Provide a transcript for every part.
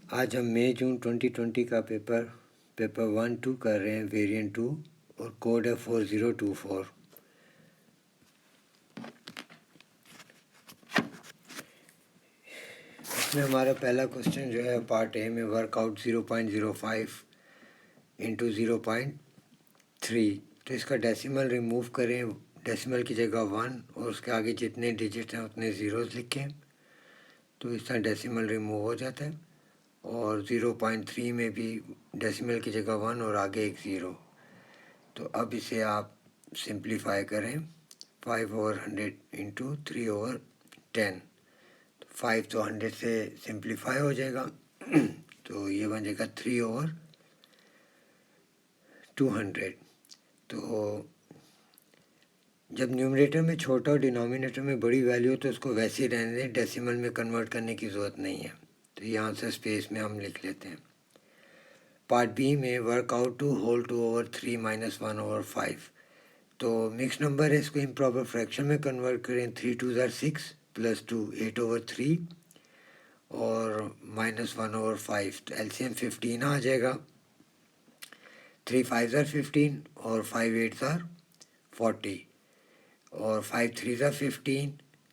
आज हम मई जून 2020 का पेपर 1-2 कर रहे हैं, वेरिएंट 2, और कोड है 4024। इसमें हमारा पहला क्वेश्चन जो है पार्ट ए में वर्कआउट 0.05 इंटू 0.3। तो इसका डेसिमल रिमूव करें, डेसिमल की जगह 1 और उसके आगे जितने डिजिट हैं उतने ज़ीरोज़ लिखें, तो इस तरह डेसिमल रिमूव हो जाता है। और 0.3 में भी डेसिमल की जगह 1 और आगे एक ज़ीरो। तो अब इसे आप सिंप्लीफाई करें, 5/100 इंटू 3/10। तो 5 तो 100 से सिंप्लीफाई हो जाएगा तो ये बन जाएगा 3/200। तो जब न्यूमरेटर में छोटा और डिनोमिनेटर में बड़ी वैल्यू हो तो उसको वैसे ही रहने दें, डेसिमल में कन्वर्ट करने की ज़रूरत नहीं है। तो ये आंसर स्पेस में हम लिख लेते हैं। पार्ट बी में वर्कआउट 2 होल 2/3 - 1/5। तो मिक्स नंबर है, इसको इम्प्रॉपर फ्रैक्शन में कन्वर्ट करें। 3 2 ज़ार 6 + 2 8/3 और -1/5। तो एलसीएम 15 आ जाएगा। 3 5 ज़ार 15 और 5 8 ज़ार 40 और 5 3 ज़ार 15,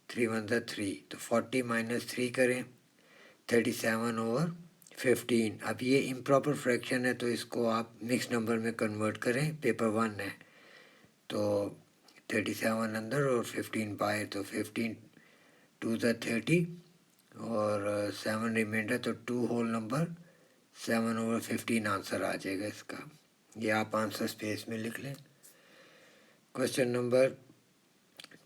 3 1 ज़ार 3। तो 40 - 3 करें, 37/15। अब ये इम्प्रॉपर फ्रैक्शन है तो इसको आप मिक्स नंबर में कन्वर्ट करें, पेपर 1 है। तो 37 अंदर और 15 बाहर, तो 15 2 ज़ार 30 और 7 रिमाइंडर, तो 2 होल नंबर 7/15 आंसर आ जाएगा इसका। ये आप आंसर स्पेस में लिख लें। क्वेश्चन नंबर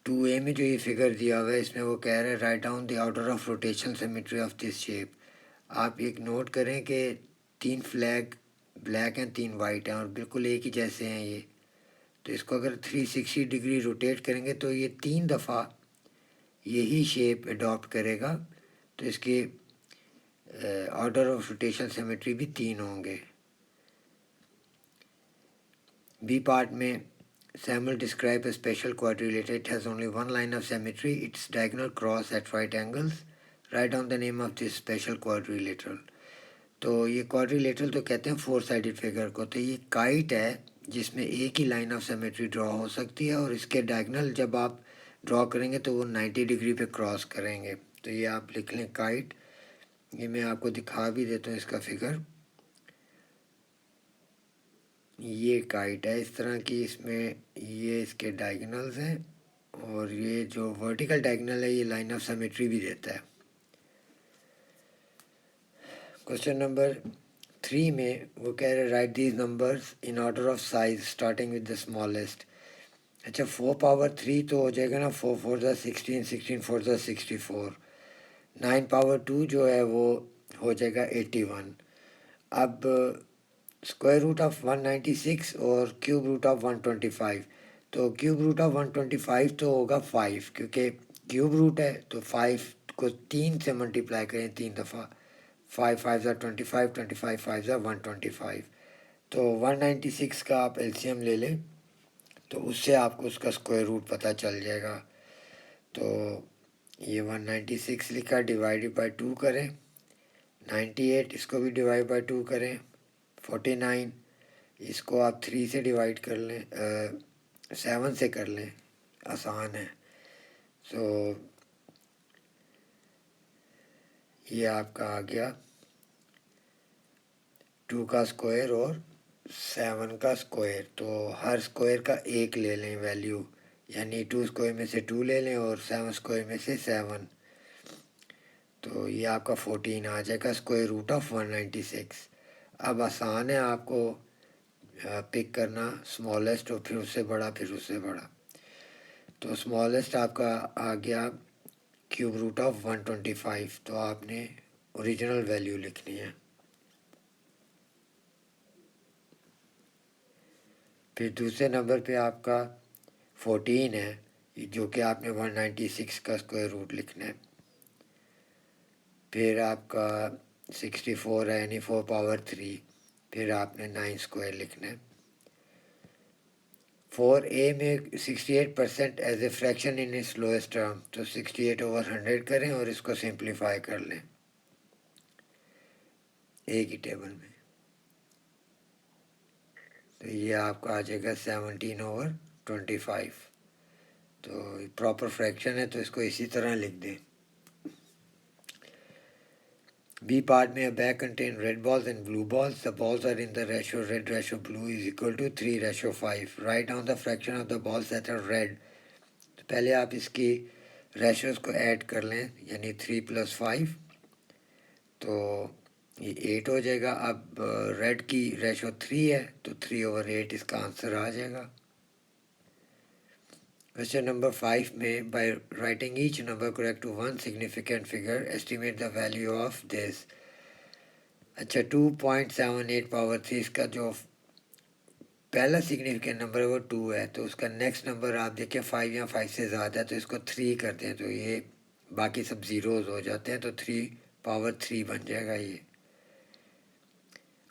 2A में जो ये फिगर दिया हुआ है इसमें वो कह रहा है write down the order of rotation symmetry of this shape. आप एक नोट करें कि 3 फ्लैग ब्लैक हैं, 3 वाइट हैं और बिल्कुल एक ही जैसे हैं ये। तो इसको अगर 360 डिग्री रोटेट करेंगे तो ये 3 दफ़ा यही शेप अडॉप्ट करेगा। तो इसके ऑर्डर ऑफ रोटेशन सिमेट्री भी 3 होंगे। बी पार्ट में Samuel describe a special quadrilateral. It has only one line of symmetry. Its diagonal cross at right angles. Write down the name of this special quadrilateral. तो ये quadrilateral तो कहते हैं 4-sided figure को। तो ये kite है जिसमें एक ही लाइन ऑफ सिमेट्री ड्रॉ हो सकती है और इसके डायगनल जब आप ड्रॉ करेंगे तो वो 90 डिग्री पे क्रॉस करेंगे। तो ये आप लिख लें काइट। ये मैं आपको दिखा भी देता हूँ इसका फिगर। ये काइट है इस तरह की, इसमें ये इसके डायगनल्स हैं और ये जो वर्टिकल डायगनल है ये लाइन ऑफ सिमेट्री भी देता है। क्वेश्चन नंबर 3 में वो कह रहे right these numbers in order of size starting with the smallest. अच्छा 4/3 तो हो जाएगा ना, 4 4 ज़ा 16, 16 4 ज़ा 64। 9/2 जो है वो हो जाएगा 81। अब स्क्वायर रूट ऑफ 196 और क्यूब रूट ऑफ 125। तो क्यूब रूट ऑफ 125 तो होगा 5, क्योंकि क्यूब रूट है तो 5 को 3 से मल्टीप्लाई करें 3 दफ़ा। 5 5 ज़ा 25, 25 5 ज़ा 125। तो 196 का आप एलसीएम ले लें तो उससे आपको उसका स्क्वायर रूट पता चल जाएगा। तो ये 196 लिखा, डिवाइडेड बाई 2 करें। 98 इसको भी डिवाइड बाई 2 करें। 49 इसको आप 3 से डिवाइड कर लें, 7 से कर लें, आसान है। सो ये आपका आ गया 2 का स्क्वायर और 7 का स्क्वायर। तो हर स्क्वायर का एक ले लें वैल्यू, यानी 2 स्क्वायर में से 2 ले लें और 7 स्क्वायर में से 7। तो ये आपका 14 आ जाएगा स्क्वायर रूट ऑफ 196। अब आसान है आपको पिक करना स्मॉलेस्ट और फिर उससे बड़ा, फिर उससे बड़ा। तो स्मॉलेस्ट आपका आ गया क्यूब रूट ऑफ 125। तो आपने ओरिजिनल वैल्यू लिखनी है। फिर दूसरे नंबर पे आपका 14 है, जो कि आपने 196 का स्क्वायर रूट लिखना है। फिर आपका 64 है, यानी 4/3। फिर आपने 9 स्क्वायर लिखना है। 4A में 68% as a fraction in its lowest term. तो 68/100 करें और इसको सिंप्लीफाई कर लें। एक ही टेबल में। तो ये आपका आ जाएगा 17/25। तो प्रॉपर फ्रैक्शन है, तो इसको इसी तरह लिख दें। B part में a bag contain red balls and blue balls. The balls are in the ratio red ratio blue is equal to 3/5. Write down the fraction of the balls that are red. तो पहले आप इसकी ratios को add कर लें, यानी 3 + 5, तो ये 8 हो जाएगा। अब रेड की रेशो 3 है, तो 3/8 इसका आंसर आ जाएगा। क्वेश्चन नंबर 5 में by writing each number correct to one significant figure, estimate the value of this। अच्छा, 2.78 पावर 3 इसका जो पहला सिग्निफिकेंट नंबर है वो 2 है, तो उसका नेक्स्ट नंबर आप देखें 5 या 5 से ज़्यादा है, तो इसको 3 करते हैं, तो ये बाकी सब ज़ीरोज़ हो जाते हैं, तो 3/3 बन जाएगा ये।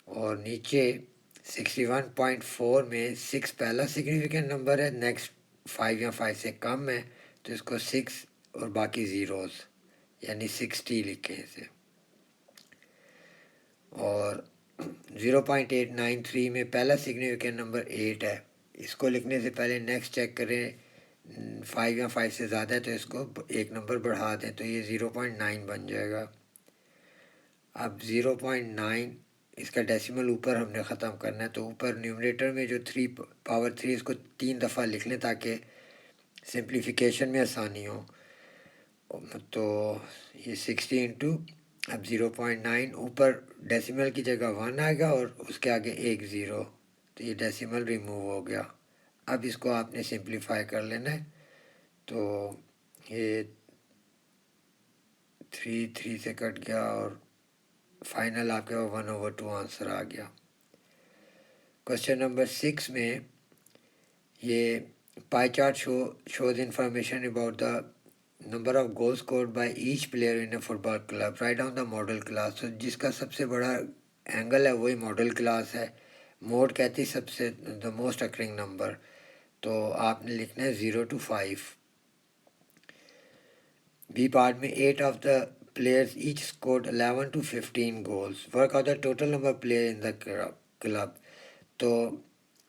और नीचे 61.4 में 6 पहला सिग्निफिकेंट नंबर है, नेक्स्ट 5 या 5 से कम है, तो इसको 6 और बाकी ज़ीरोज़ यानी 60 लिखें इसे। और 0.893 में पहला सिग्निफिकेंट नंबर 8 है, इसको लिखने से पहले नेक्स्ट चेक करें 5 या 5 से ज़्यादा है, तो इसको एक नंबर बढ़ा दें, तो ये 0.9 बन जाएगा। अब 0.9 इसका डेसिमल ऊपर हमने ख़त्म करना है, तो ऊपर न्यूमरेटर में जो 3/3 इसको 3 दफ़ा लिख लें ताकि सिंप्लीफिकेशन में आसानी हो। तो ये 60 इंटू अब 0.9 ऊपर डेसिमल की जगह 1 आएगा और उसके आगे एक ज़ीरो, तो ये डेसिमल रिमूव हो गया। अब इसको आपने सिंप्लीफाई कर लेना है, तो ये 3 से कट गया और फाइनल आपके 1/2 आंसर आ गया। क्वेश्चन नंबर 6 में ये pie chart shows information about the number of goal scored by each player in a football club. Write down the model class. तो जिसका सबसे बड़ा एंगल है वही मॉडल क्लास है। मोड कहती सबसे द मोस्ट अकरिंग नंबर, तो आपने लिखना है 0 to 5। बी पार्ट में 8 of the players each scored 11 to 15 goals. Work out the total number of players in the club. तो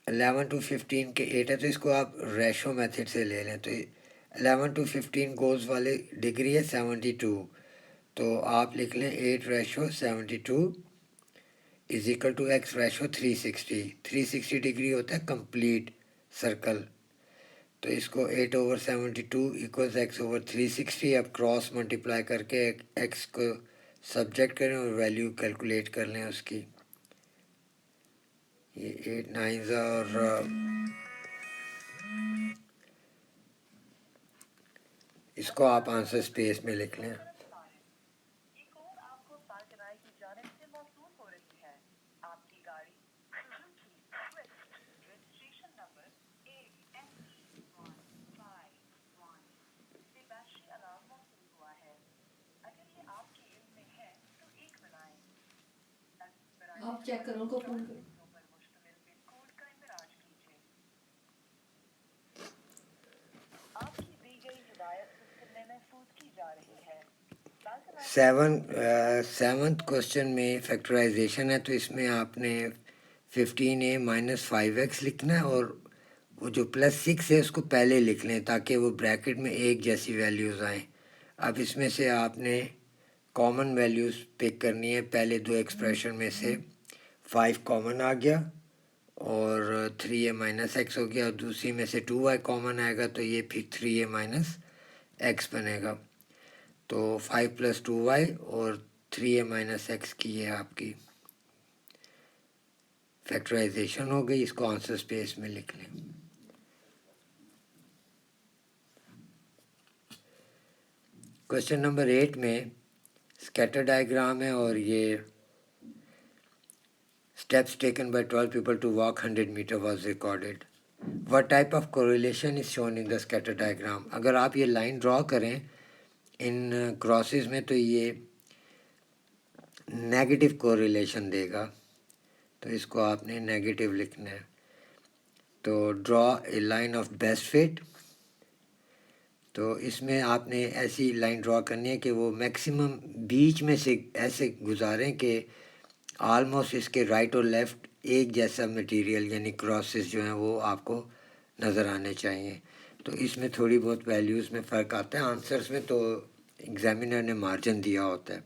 11 to 15 के 8 है, तो इसको आप रेशो मेथड से ले लें, तो 11 to 15 गोल्स वाले डिग्री है 72, तो आप लिख लें 8/72 is equal to x ratio 360। 360 degree होता है कंप्लीट सर्कल, तो इसको 8/72 इक्वल्स x/360। अब क्रॉस मल्टीप्लाई करके x को सब्जेक्ट करें और वैल्यू कैलकुलेट कर लें उसकी। ये 8 9 और इसको आप आंसर स्पेस में लिख लें। आप चेक करो, उनको फोन करो। सेवन्थ क्वेश्चन में फैक्टराइजेशन है, तो इसमें आपने 15a - 5x लिखना है और वो जो +6 है उसको पहले लिख लें ताकि वो ब्रैकेट में एक जैसी वैल्यूज़ आएँ। अब इसमें से आपने कॉमन वैल्यूज़ पिक करनी है। पहले दो एक्सप्रेशन में से 5 कॉमन आ गया और 3a - x हो गया, और दूसरी में से 2y कॉमन आएगा, तो ये फिर 3a - x बनेगा। तो 5 + 2y और 3a - x की है आपकी फैक्टराइजेशन हो गई। इसको आंसर स्पेस में लिख लें। क्वेश्चन नंबर 8 में स्कैटर डायग्राम है और ये steps taken by 12 people to walk 100 meter was recorded. What type of correlation is shown in the scatter diagram? अगर आप ये लाइन ड्रॉ करें इन क्रॉसेस में, तो ये नेगेटिव कोरिलेशन देगा, तो इसको आपने नेगेटिव लिखना है। तो draw a line of best fit, तो इसमें आपने ऐसी लाइन ड्रॉ करनी है कि वो मैक्सिमम बीच में से ऐसे गुजारें कि ऑलमोस्ट इसके राइट और लेफ़्ट एक जैसा मटेरियल यानी क्रॉसेस जो हैं वो आपको नज़र आने चाहिए। तो इसमें थोड़ी बहुत वैल्यूज़ में फ़र्क आता है। आंसर्स में तो एग्ज़ामिनर ने मार्जिन दिया होता है,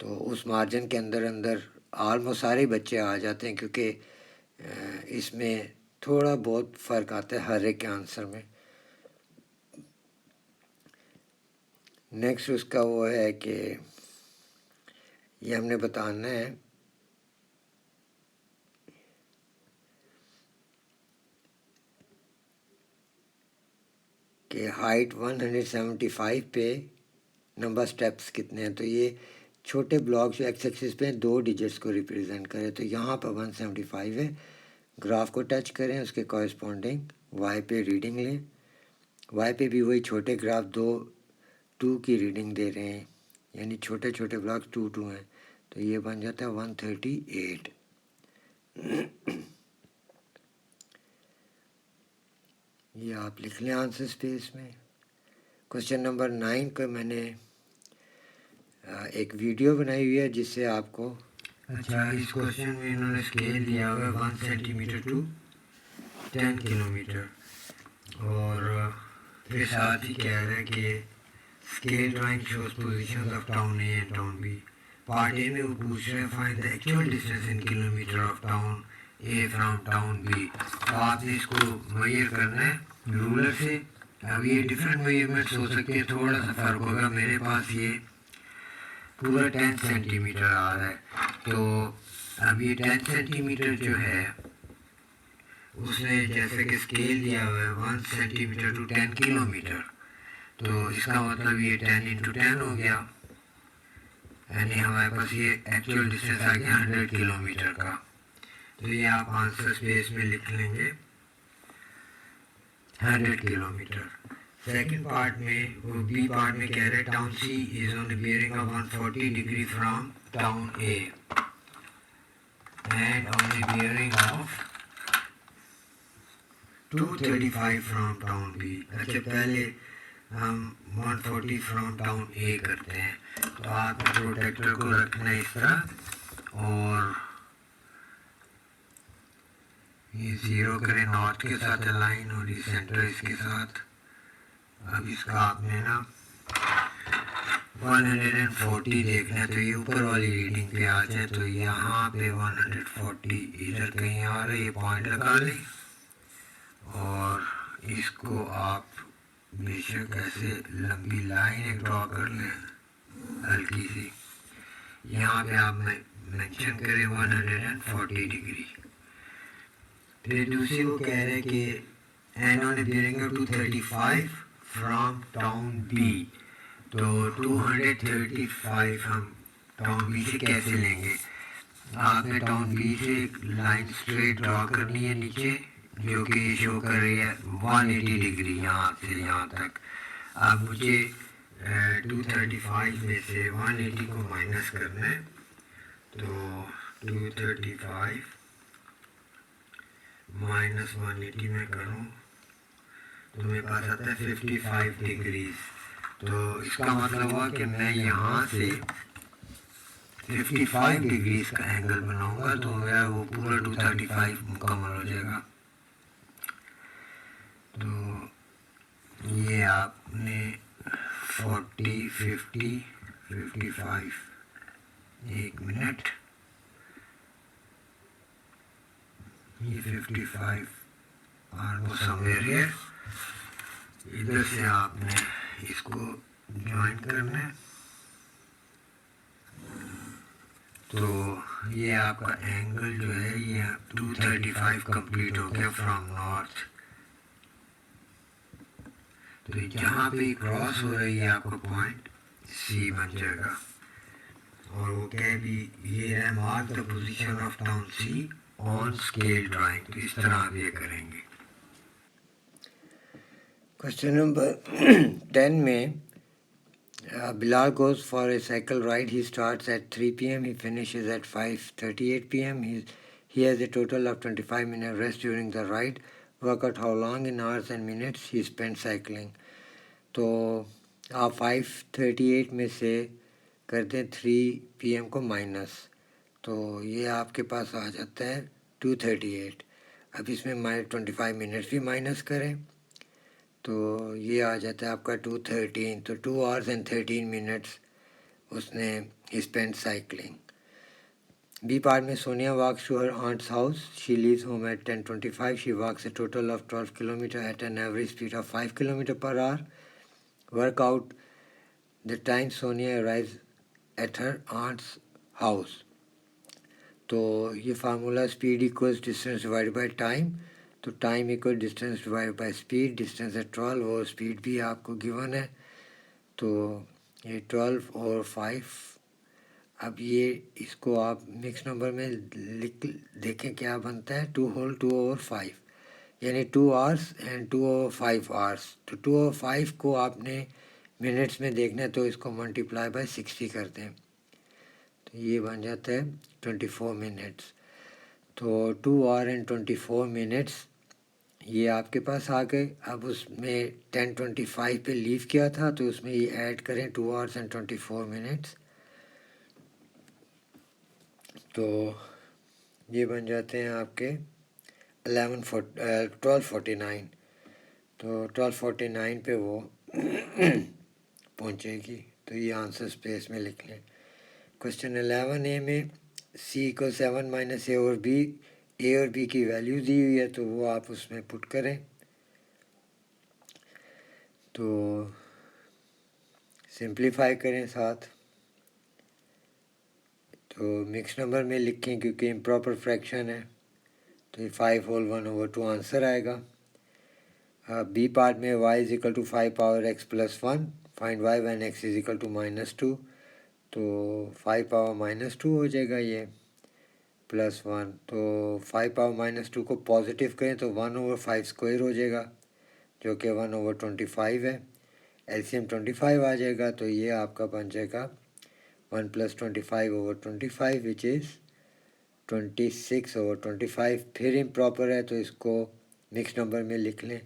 तो उस मार्जिन के अंदर अंदर ऑलमोस्ट सारे बच्चे आ जाते हैं, क्योंकि इसमें थोड़ा बहुत फ़र्क आता है हर एक के आंसर में। नेक्स्ट उसका वो है कि ये हमने बताना है कि हाइट 175 पे नंबर स्टेप्स कितने हैं। तो ये छोटे ब्लॉक जो एक्स एक्सिस पे 2 डिजिट्स को रिप्रेजेंट करें, तो यहाँ पर 175 है। ग्राफ को टच करें, उसके कॉरस्पॉन्डिंग वाई पे रीडिंग लें। वाई पे भी वही छोटे ग्राफ 2 की रीडिंग दे रहे हैं, यानी छोटे छोटे ब्लॉक 2 हैं, तो ये बन जाता है 138। ये आप लिख लें आंसर स्पेस में। क्वेश्चन नंबर 9 का मैंने एक वीडियो बनाई हुई है जिससे आपको, अच्छा, इस क्वेश्चन में इन्होंने स्केल दिया हुआ है 1 सेंटीमीटर टू 10 किलोमीटर, और फिर साथ ही कह रहे हैं कि scale drawing shows positions of town A and town B. Part A में वो पूछ रहे हैं find the actual distance in kilometre of town A from town B. तो आपने इसको मेजर करना है रूलर से। अब ये डिफरेंट मेजरमेंट्स हो सकते हैं, थोड़ा सा फर्क होगा। मेरे पास ये पूरा 10 सेंटीमीटर आ रहा है, तो अब ये 10 सेंटीमीटर जो है उसने जैसे कि स्केल दिया हुआ है 1 सेंटीमीटर टू 10 किलोमीटर, तो इसका मतलब ये 10 इंटू 10 हो गया, यानी हमारे पास ये एक्चुअल डिस्टेंस आ गया 100 किलोमीटर का। तो ये आप आंसर स्पेस में लिख लेंगे 100 किलोमीटर। सेकंड पार्ट में, वो बी पार्ट में कह रहे town C is on the bearing of 140 degree from town A and on the bearing of 235 from town B. अच्छा, पहले हम 140 फ्रॉम टाउन ए करते हैं, तो आपने प्रोटेक्टर को रखना है इस तरह और ये जीरो करें नॉर्थ के साथ अलाइन और ये सेंटर इसके साथ। अब इसका आपने ना 140 देखना है, तो ये ऊपर वाली रीडिंग पे आ जाए, तो यहाँ पे 140 इधर कहीं आ रहा है, ये पॉइंट लगा लें और इसको आप बेशक ऐसे लंबी लाइन एक ड्रॉ कर लें हल्की सी। यहाँ पे आप मेंशन करें 140 डिग्री। फिर दूसरी वो कह रहे हैं कि and on a bearing of 235 from town B. तो 235 हम टाउन बी से कैसे लेंगे? आपने टाउन बी से एक लाइन स्ट्रेट ड्रॉ करनी है नीचे, जो कि शो कर रही है 180 डिग्री यहाँ से यहाँ तक। अब मुझे 235 में से 180 को माइनस करना है, तो 235 माइनस 180 में करूँ तो मेरे पास आता है 55 डिग्रीज। तो इसका मतलब हुआ कि मैं यहाँ से 55 डिग्रीज का एंगल बनाऊंगा, तो मेरा वो पूरा 235 मुकम्मल हो जाएगा। तो ये आपने 40, 50, 55, एक मिनट, ये 55 ऑलमोस्ट समवेयर हियर। इधर से आपने इसको ज्वाइन करना है, तो ये आपका एंगल जो है ये 235 कंप्लीट हो गया फ्रॉम नॉर्थ। तो जहाँ पे क्रॉस हो रही है आपका पॉइंट सी बन जाएगा, और वो कह भी ये है mark the position of town C on scale drawing. तो इस तरह आप ये करेंगे। क्वेश्चन नंबर 10 में Bilal goes for a cycle ride. He starts at 3 p.m. He finishes at 5:38 p.m. He has a total of 25 minutes rest during the ride. Work out how long in hours and minutes he spent cycling. तो आप 5:38 में से कर दें 3 p.m. को minus, तो ये आपके पास आ जाता है 238। अब इसमें -25 मिनट्स भी माइनस करें तो ये आ जाता है आपका 213। तो 2 hours and 13 minutes उसने स्पेंड साइकिलिंग। बी पार्ट में Sonia walks to her aunt's house. She leaves home at 10:25. She walks a total of 12 kilometers at an average speed of 5 kilometers per hour. Work out the time Sonia arrives at her aunt's house. तो ये formula speed equals distance divide by time, तो time equal distance divide by speed, distance है 12 और speed भी आपको given है, तो ये 12 और 5। अब ये इसको आप मिक्स नंबर में लिख देखें क्या बनता है, 2 होल 2 ओवर 5 यानी 2 hours एंड 2 over 5 hours। तो 2 over 5 को आपने मिनट्स में देखना है तो इसको मल्टीप्लाई बाय 60 करते हैं तो ये बन जाता है 24 मिनट्स। तो 2 hour and 24 minutes ये आपके पास आ गए। अब उसमें 10:25 पे लीव किया था तो उसमें ये ऐड करें 2 hours and 24 minutes, तो ये बन जाते हैं आपके 12:49। तो 12:49 पे वो पहुंचेगी, तो ये आंसर स्पेस में लिख लें। क्वेश्चन 11A में C = 7 - A और B, A और B की वैल्यू दी हुई है तो वो आप उसमें पुट करें। तो सिंप्लीफाई करें साथ, तो मिक्स नंबर में लिखें क्योंकि इम्प्रॉपर फ्रैक्शन है, तो ये 5 होल 1 over 2 आंसर आएगा। बी पार्ट में y = 5 power x + 1, find y when x = -2, तो 5 power -2 हो जाएगा ये +1, तो 5 power -2 को पॉजिटिव करें तो 1 over 5 स्क्वायर हो जाएगा जो कि 1 over 25 है। एलसीएम 25 आ जाएगा तो ये आपका बन जाएगा 1 + 25 over 25 विच इज़ 26 over 25। फिर इम्प्रॉपर है तो इसको मिक्स नंबर में लिख लें,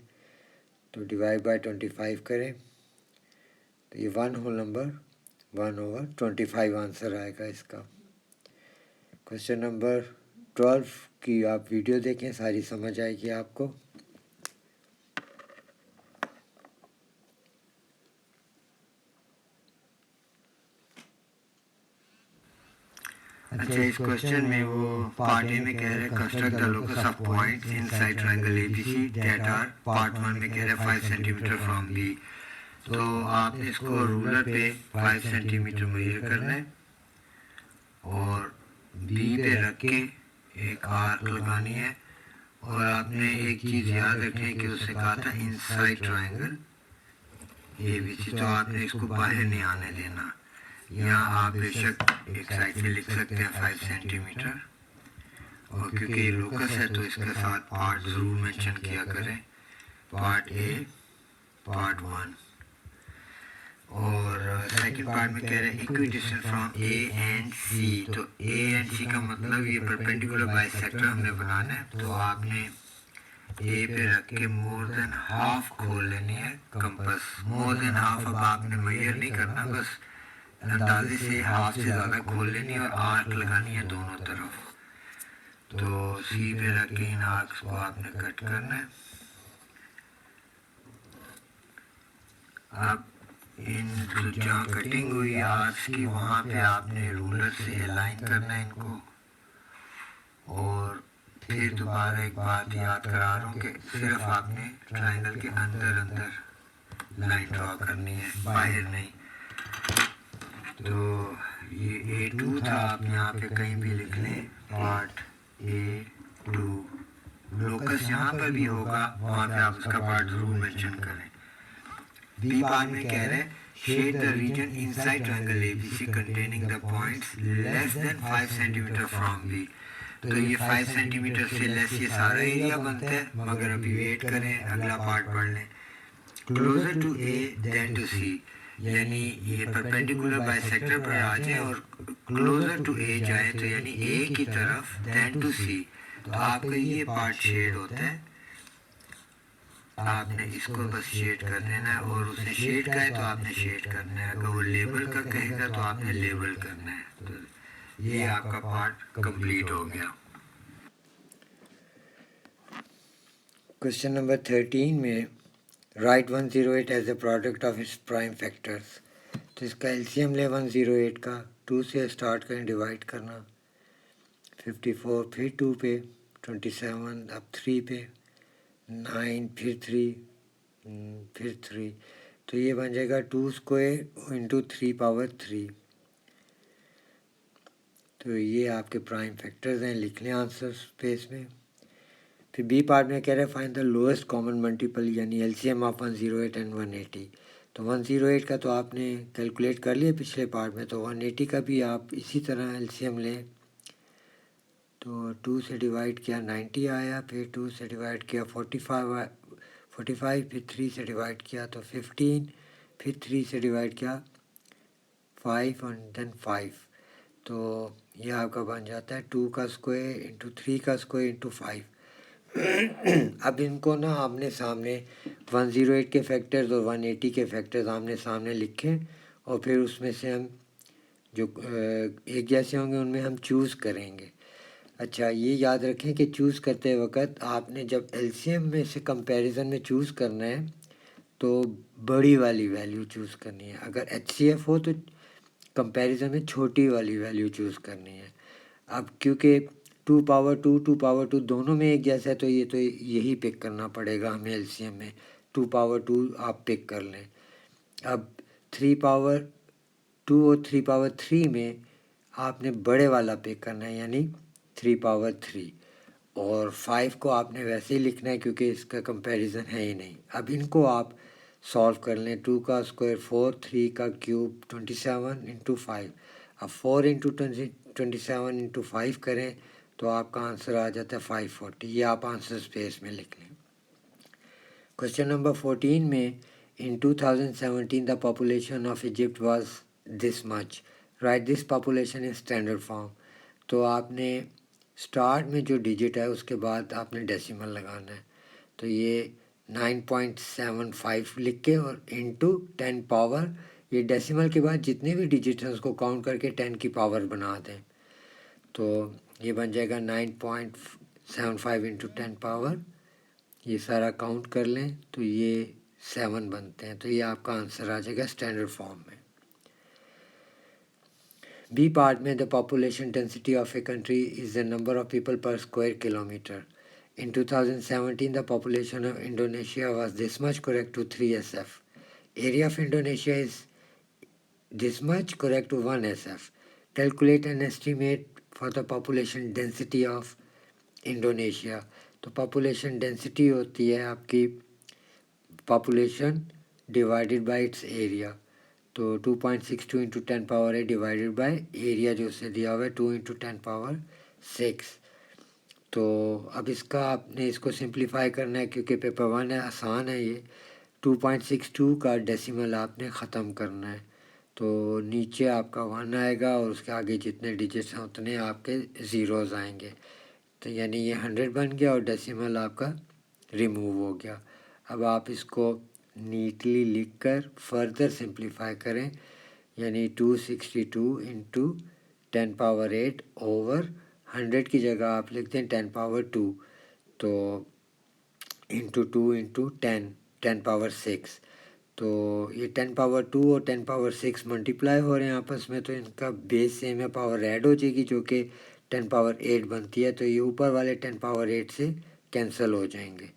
तो डिवाइड बाय 25 करें तो ये 1 होल नंबर 1 over 25 आंसर आएगा इसका। क्वेश्चन नंबर 12 की आप वीडियो देखें, सारी समझ आएगी आपको। अच्छा, इस क्वेश्चन में वो पार्ट ए में कह रहे हैं construct the locus of points inside triangle ABC that are, part 1 में कह रहे हैं 5 सेंटीमीटर फ्रॉम बी। तो आपने इसको रूलर पे 5 सेंटीमीटर मेजर करना है और बी पे रख के एक आर्क लगानी है, और आपने एक चीज़ याद रखनी है कि उसने कहा था इनसाइड ट्रायंगल एबीसी, तो आपने इसको बाहर नहीं आने देना। यहाँ आप बेशक एक साइड पे लिख सकते हैं 5 सेंटीमीटर, और क्योंकि ये लोकस है तो इसके साथ पार्ट ज़रूर मेंशन किया करें, पार्ट ए, पार्ट 1। और सेकंड पार्ट में कह रहे हैं equidistance from A and C, तो ए एंड सी का मतलब ये परपेंडिकुलर बाइसेक्टर हमने बनाना है, तो आपने ए पे रख के मोर देन हाफ खोल लेनी है कंपास। मोर देन हाफ अब आपने मेजर नहीं करना, बस अंदाजे से हाफ से ज़्यादा खोल लेनी और आर्क लगानी है दोनों तरफ। तो सी पे रख के इन आर्क्स को आपने कट करना है। अब इन जहाँ कटिंग हुई आर्क्स की वहाँ पे आपने रूलर से अलाइन करना है इनको, और फिर दोबारा एक बात याद करा रहा हूँ कि सिर्फ आपने ट्रायंगल के अंदर अंदर लाइन ड्रॉ करनी है, बाहर नहीं। तो ये A2 था, आप यहाँ पे कहीं भी लिख लें पार्ट A2। लोकस यहाँ पर भी होगा, वहाँ पे आप उसका पार्ट ज़रूर मेंशन करें। बी पार्ट में कह रहे हैं shade the region inside triangle ABC containing the points less than 5 centimetre from B. तो ये 5 सेंटीमीटर से लेस ये सारा एरिया बनता है, मगर अभी वेट करें, अगला पार्ट पढ़ लें। Closer to A than to C, यानी ये परपेंडिकुलर बाइसेक्टर पर आ जाए और क्लोजर टू ए जाए, तो यानी ए की तरफ देन टू सी। तो आपका ये पार्ट शेड होता है, आपने इसको बस शेड कर देना है, और उसने शेड का है तो आपने शेड करना है। अगर वो लेबल का कहेगा तो आपने लेबल करना है। तो ये आपका पार्ट कंप्लीट हो गया। क्वेश्चन नंबर 13 में write 108 as a product of its prime factors. तो इसका एलसीएम ले 108 का, 2 से स्टार्ट करें डिवाइड करना, 54 फिर 2 पे, 27 अब 3 पे, 9 फिर 3 फिर 3, तो ये बन जाएगा 2 स्क्वायर इंटू 3 पावर 3। तो ये आपके प्राइम फैक्टर्स हैं, लिख लें आंसर स्पेस में। फिर बी पार्ट में कह रहे हैं find the lowest common multiple यानी एलसीएम ऑफ 108 एंड 180। तो 108 का तो आपने कैलकुलेट कर लिया पिछले पार्ट में, तो 180 का भी आप इसी तरह एलसीएम लें। तो 2 से डिवाइड किया 90 आया, फिर 2 से डिवाइड किया 45, फिर 3 से डिवाइड किया तो 15, फिर 3 से डिवाइड किया 5 एंड देन 5। तो ये आपका बन जाता है 2 का स्क्वायर इंटू 3 का स्क्वायर इंटू 5। अब इनको ना आमने सामने 108 के फैक्टर्स और 180 के फैक्टर्स आमने सामने लिखें, और फिर उसमें से हम जो एक जैसे होंगे उनमें हम चूज़ करेंगे। अच्छा, ये याद रखें कि चूज़ करते वक्त आपने जब एलसीएम में से कंपैरिजन में चूज़ करना है तो बड़ी वाली वैल्यू चूज़ करनी है। अगर एचसीएफ हो तो कंपैरिजन में छोटी वाली वैल्यू चूज़ करनी है। अब क्योंकि 2 पावर 2 दोनों में एक जैसा है, तो यही पिक करना पड़ेगा हमें एलसीएम में। 2 पावर 2 आप पिक कर लें। अब 3 पावर 2 और 3 पावर 3 में आपने बड़े वाला पिक करना है यानी 3 पावर 3, और 5 को आपने वैसे ही लिखना है क्योंकि इसका कंपैरिजन है ही नहीं। अब इनको आप सॉल्व कर लें। 2 का स्क्वायर 4, 3 का क्यूब 27 इंटू 5। अब 4 इंटू 27 इंटू 5 करें तो आपका आंसर आ जाता है 540। ये आप आंसर स्पेस में लिख लें। क्वेश्चन नंबर 14 में इन 2017 the population of Egypt was this much, right this population in standard form. तो आपने स्टार्ट में जो डिजिट है उसके बाद आपने डेसिमल लगाना है। तो ये 9.75 लिख के और इंटू 10 पावर, ये डेसिमल के बाद जितने भी डिजिट हैं उसको काउंट करके 10 की पावर बना दें। तो ये बन जाएगा 9.75 इंटू 10 पावर, ये सारा काउंट कर लें तो ये 7 बनते हैं। तो ये आपका आंसर आ जाएगा स्टैंडर्ड फॉर्म में। बी पार्ट में the population density of a country is the number of people पर square kilometre. In 2017, the population of Indonesia was this much, correct to 3SF. Area of Indonesia is this much, correct to 1SF. Calculate an estimate for the population density of Indonesia. तो population density होती है आपकी population divided by its area. तो 2.62 into 10 power 8 divided by area जो से दिया हुआ है 2 इंटू 10 पावर 6। तो अब इसका आपने इसको सिंप्लीफाई करना है क्योंकि पेपर 1 है, आसान है ये। 2.62 का डेसिमल आपने ख़त्म करना है, तो नीचे आपका 1 आएगा और उसके आगे जितने डिजिट्स हैं उतने आपके ज़ीरोज़ आएंगे। तो यानी ये 100 बन गया और डेसिमल आपका रिमूव हो गया। अब आप इसको नीटली लिखकर फर्दर सिंप्लीफाई करें, यानी 262 इंटू 10 पावर 8 ओवर 100 की जगह आप लिखते हैं 10 पावर 2, तो इंटू 2 इंटू 10 पावर 6। तो ये 10 पावर 2 और 10 पावर 6 मल्टीप्लाई हो रहे हैं आपस में, तो इनका बेस सेम है, पावर ऐड हो जाएगी जो कि 10 पावर 8 बनती है। तो ये ऊपर वाले 10 पावर 8 से कैंसिल हो जाएंगे।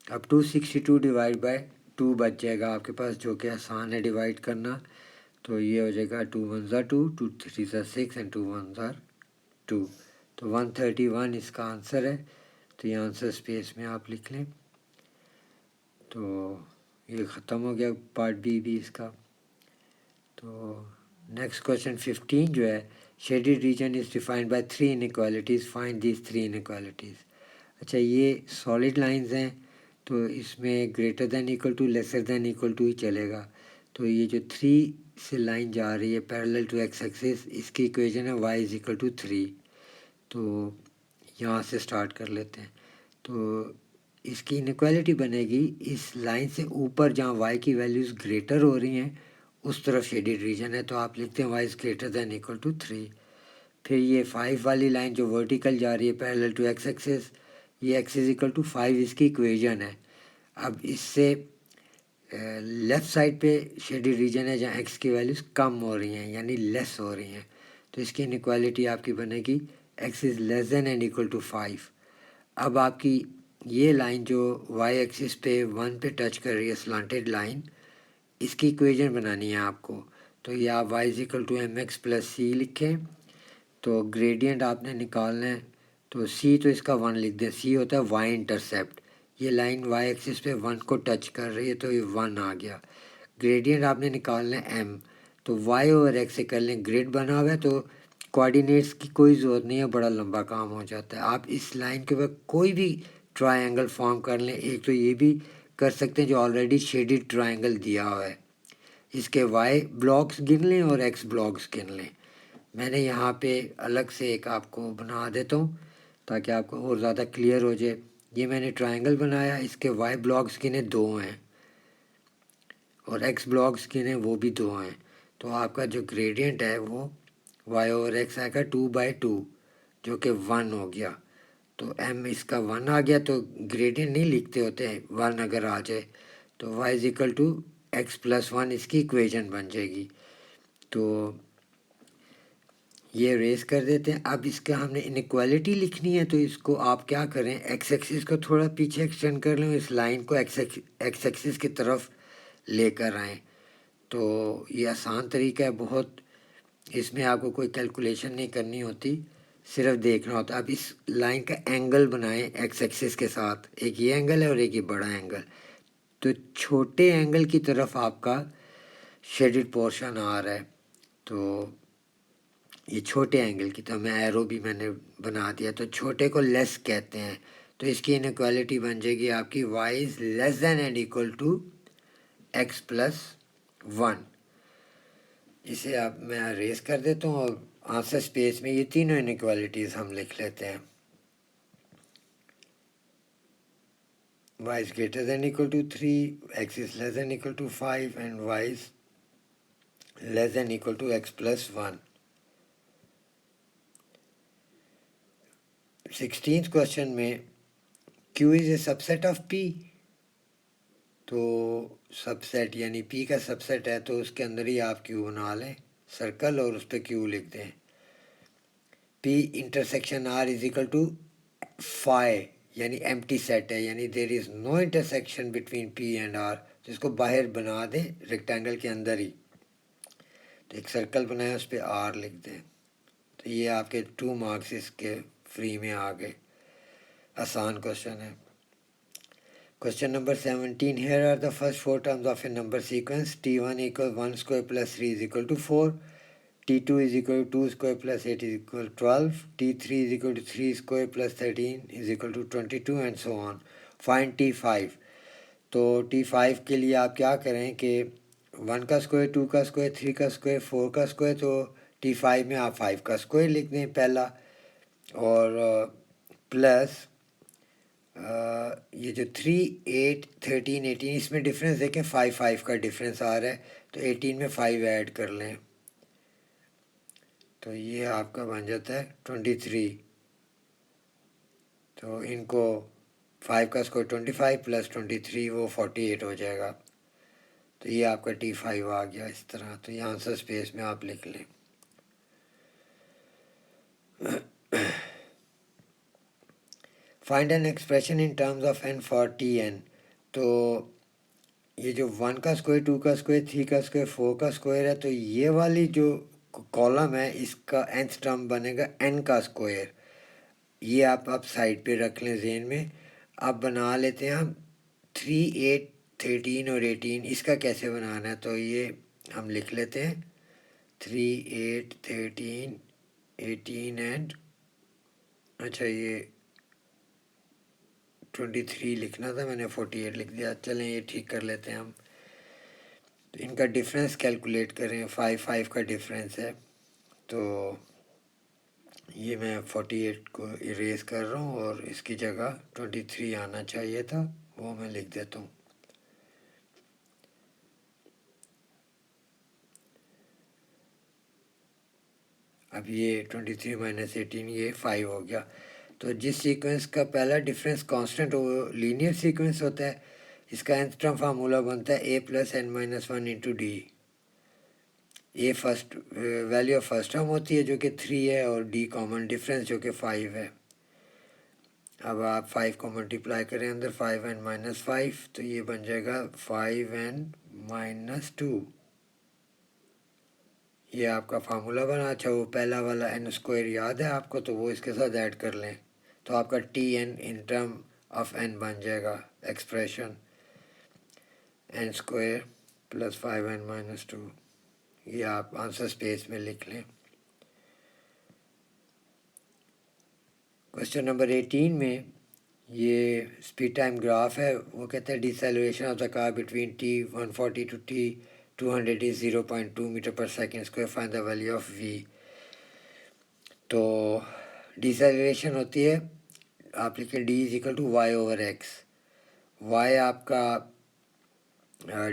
अब 262 डिवाइड बाय 2 बच जाएगा आपके पास, जो कि आसान है डिवाइड करना। तो ये हो जाएगा 2 1 2, 2 3 6 एंड 2 1 2। तो 131 इसका आंसर है। तो ये आंसर स्पेस में आप लिख लें। तो ये ख़त्म हो गया पार्ट बी भी इसका। तो नेक्स्ट क्वेश्चन 15 जो है, shaded region is defined by 3 inequalities, find these 3 inequalities. अच्छा, ये सॉलिड लाइंस हैं तो इसमें greater than equal to lesser than equal to ही चलेगा। तो ये जो 3 से लाइन जा रही है पैरेलल टू एक्स एक्सिस, इसकी इक्वेशन है y इज़ इक्वल टू 3। तो यहाँ से स्टार्ट कर लेते हैं। तो इसकी इनइक्वालिटी बनेगी इस लाइन से ऊपर जहाँ y की वैल्यूज़ ग्रेटर हो रही हैं उस तरफ शेडेड रीजन है, तो आप लिखते हैं y is greater than equal to 3। फिर ये 5 वाली लाइन जो वर्टिकल जा रही है पैरेलल टू एक्स एक्सिस, ये x इज इक्वल टू 5 इसकी इक्वेशन है। अब इससे लेफ़्ट साइड पे शेडेड रीजन है जहाँ x की वैल्यूज़ कम हो रही हैं यानी लेस हो रही हैं, तो इसकी इनइक्वालिटी आपकी बनेगी x is less than and equal to 5। अब आपकी ये लाइन जो y एक्सिस पे 1 पे टच कर रही है स्लांटेड लाइन, इसकी इक्वेशन बनानी है आपको। तो ये आप y is equal to M X plus C लिखें, तो ग्रेडियंट आपने निकालना है, तो c तो इसका 1 लिख दें, c होता है y इंटरसेप्ट। ये लाइन y एक्सिस पे 1 को टच कर रही है तो ये 1 आ गया। ग्रेडियंट आपने निकालना है m, तो y ओवर x से कर लें, ग्रिड बना हुआ है तो कोऑर्डिनेट्स की कोई ज़रूरत नहीं है, बड़ा लंबा काम हो जाता है। आप इस लाइन के ऊपर कोई भी ट्रायंगल फॉर्म कर लें, एक तो ये भी कर सकते हैं जो ऑलरेडी शेडेड ट्रायंगल दिया हुआ है, इसके y ब्लॉक्स गिन लें और x ब्लॉक्स गिन लें। मैंने यहाँ पे अलग से एक आपको बना देता हूँ ताकि आपको और ज़्यादा क्लियर हो जाए। ये मैंने ट्रायंगल बनाया, इसके y ब्लॉक्स गिने 2 हैं और x ब्लॉक्स गिने वो भी 2 हैं, तो आपका जो ग्रेडियंट है वो y ओवर x आएगा 2/2 जो कि 1 हो गया। तो m इसका 1 आ गया, तो ग्रेडियंट नहीं लिखते होते हैं, 1 अगर आ जाए तो y is equal to x plus 1 इसकी इक्वेशन बन जाएगी। तो ये रेस कर देते हैं। अब इसका हमने इनइक्वालिटी लिखनी है, तो इसको आप क्या करें, एक्स एक्सिस को थोड़ा पीछे एक्सटेंड कर लें, इस लाइन को एक्स एक्सिस की तरफ लेकर आएँ। तो ये आसान तरीका है बहुत, इसमें आपको कोई कैलकुलेशन नहीं करनी होती, सिर्फ देखना होता है। अब इस लाइन का एंगल बनाएं एक्स एक्सिस के साथ, एक ये एंगल है और एक ये बड़ा एंगल, तो छोटे एंगल की तरफ आपका शेडेड पोर्शन आ रहा है, तो ये छोटे एंगल की, तो मैं एरो भी मैंने बना दिया, तो छोटे को लेस कहते हैं। तो इसकी इनइक्वालिटी बन जाएगी आपकी y is less than and equal to x plus 1। इसे आप मैं रेस कर देता हूँ और आंसर स्पेस में ये तीनों इनइक्वालिटीज़ हम लिख लेते हैं। y is greater than equal to 3, x is less than equal to 5 and y is less than equal to x plus 1। 16th question में q is a subset of p, तो subset यानी p का subset है तो उसके अंदर ही आप q बना लें सर्कल और उस पर q लिख दें। p intersection r is equal to phi यानी एम्प्टी सेट है, यानी there is no intersection between p and r, तो इसको बाहर बना दें रेक्टेंगल के अंदर ही, तो एक सर्कल बनाया उस पर r लिख दें। तो ये आपके 2 मार्क्स इसके फ्री में आ गए। आसान क्वेश्चन है। Question number 17, here are the first 4 terms of a number sequence t1 equal 1 square plus 3 is equal to 4, t2 is equal to 2 square plus 8 is equal to 12, t3 is equal to 3 square plus 13 is equal to 22 and so on. Find t5। तो t5 के लिए आप क्या करें कि 1 का square, 2 का square, 3 का स्क्वायर, 4 का स्क्वायर, तो t5 में आप 5 का स्क्वायर लिख दें पहला, और प्लस ये जो 3, 8, 13, 18 इसमें डिफरेंस देखें, 5 का डिफरेंस आ रहा है, तो 18 में 5 ऐड कर लें, तो ये आपका बन जाता है 23। तो इनको 5 का स्क्वायर 25 प्लस 23 वो 48 हो जाएगा। तो ये आपका t5 आ गया इस तरह। तो ये आंसर स्पेस में आप लिख लें। Find an expression in terms of n for tn। तो ये जो 1 का स्क्वायर, 2 का स्क्वायर, 3 का स्क्वायर, 4 का स्क्वायर है, तो ये वाली जो कॉलम है इसका nth टर्म बनेगा n का स्क्वायर। ये आप साइड पे रख लें ज़हन में। अब बना लेते हैं हम 3, 8, 13 और 18, इसका कैसे बनाना है, तो ये हम लिख लेते हैं 3, 8, 13, 18 एंड अच्छा ये 23 लिखना था, मैंने 48 लिख दिया। चलें ये ठीक कर लेते हैं हम। तो इनका डिफरेंस कैलकुलेट करें, 5 का डिफरेंस है, तो ये मैं 48 को इरेज कर रहा हूँ और इसकी जगह 23 आना चाहिए था, वो मैं लिख देता हूँ। अब ये 23 माइनस 18 ये 5 हो गया। तो जिस सीक्वेंस का पहला डिफरेंस कांस्टेंट हो वो लीनियर सीक्वेंस होता है, इसका nth टर्म फार्मूला बनता है a plus n minus 1 into D. A first value of first term होती है जो कि 3 है, और डी कॉमन डिफरेंस जो कि 5 है। अब आप 5 को मल्टीप्लाई करें अंदर 5n माइनस 5, तो ये बन जाएगा 5n माइनस 2। ये आपका फार्मूला बना। अच्छा, वो पहला वाला n स्क्वायर याद है आपको, तो वो इसके साथ ऐड कर लें, तो आपका tn in term of n बन जाएगा expression n square plus 5n minus 2। ये आप आंसर स्पेस में लिख लें। क्वेश्चन नंबर 18 में ये स्पीड टाइम ग्राफ है। वो कहते हैं deceleration of the car between t140 to t200 is 0.2 metre पर second square, find the value of v। तो डिसेलरेशन होती है, आप लिखें d is equal to Y over X. Y आपका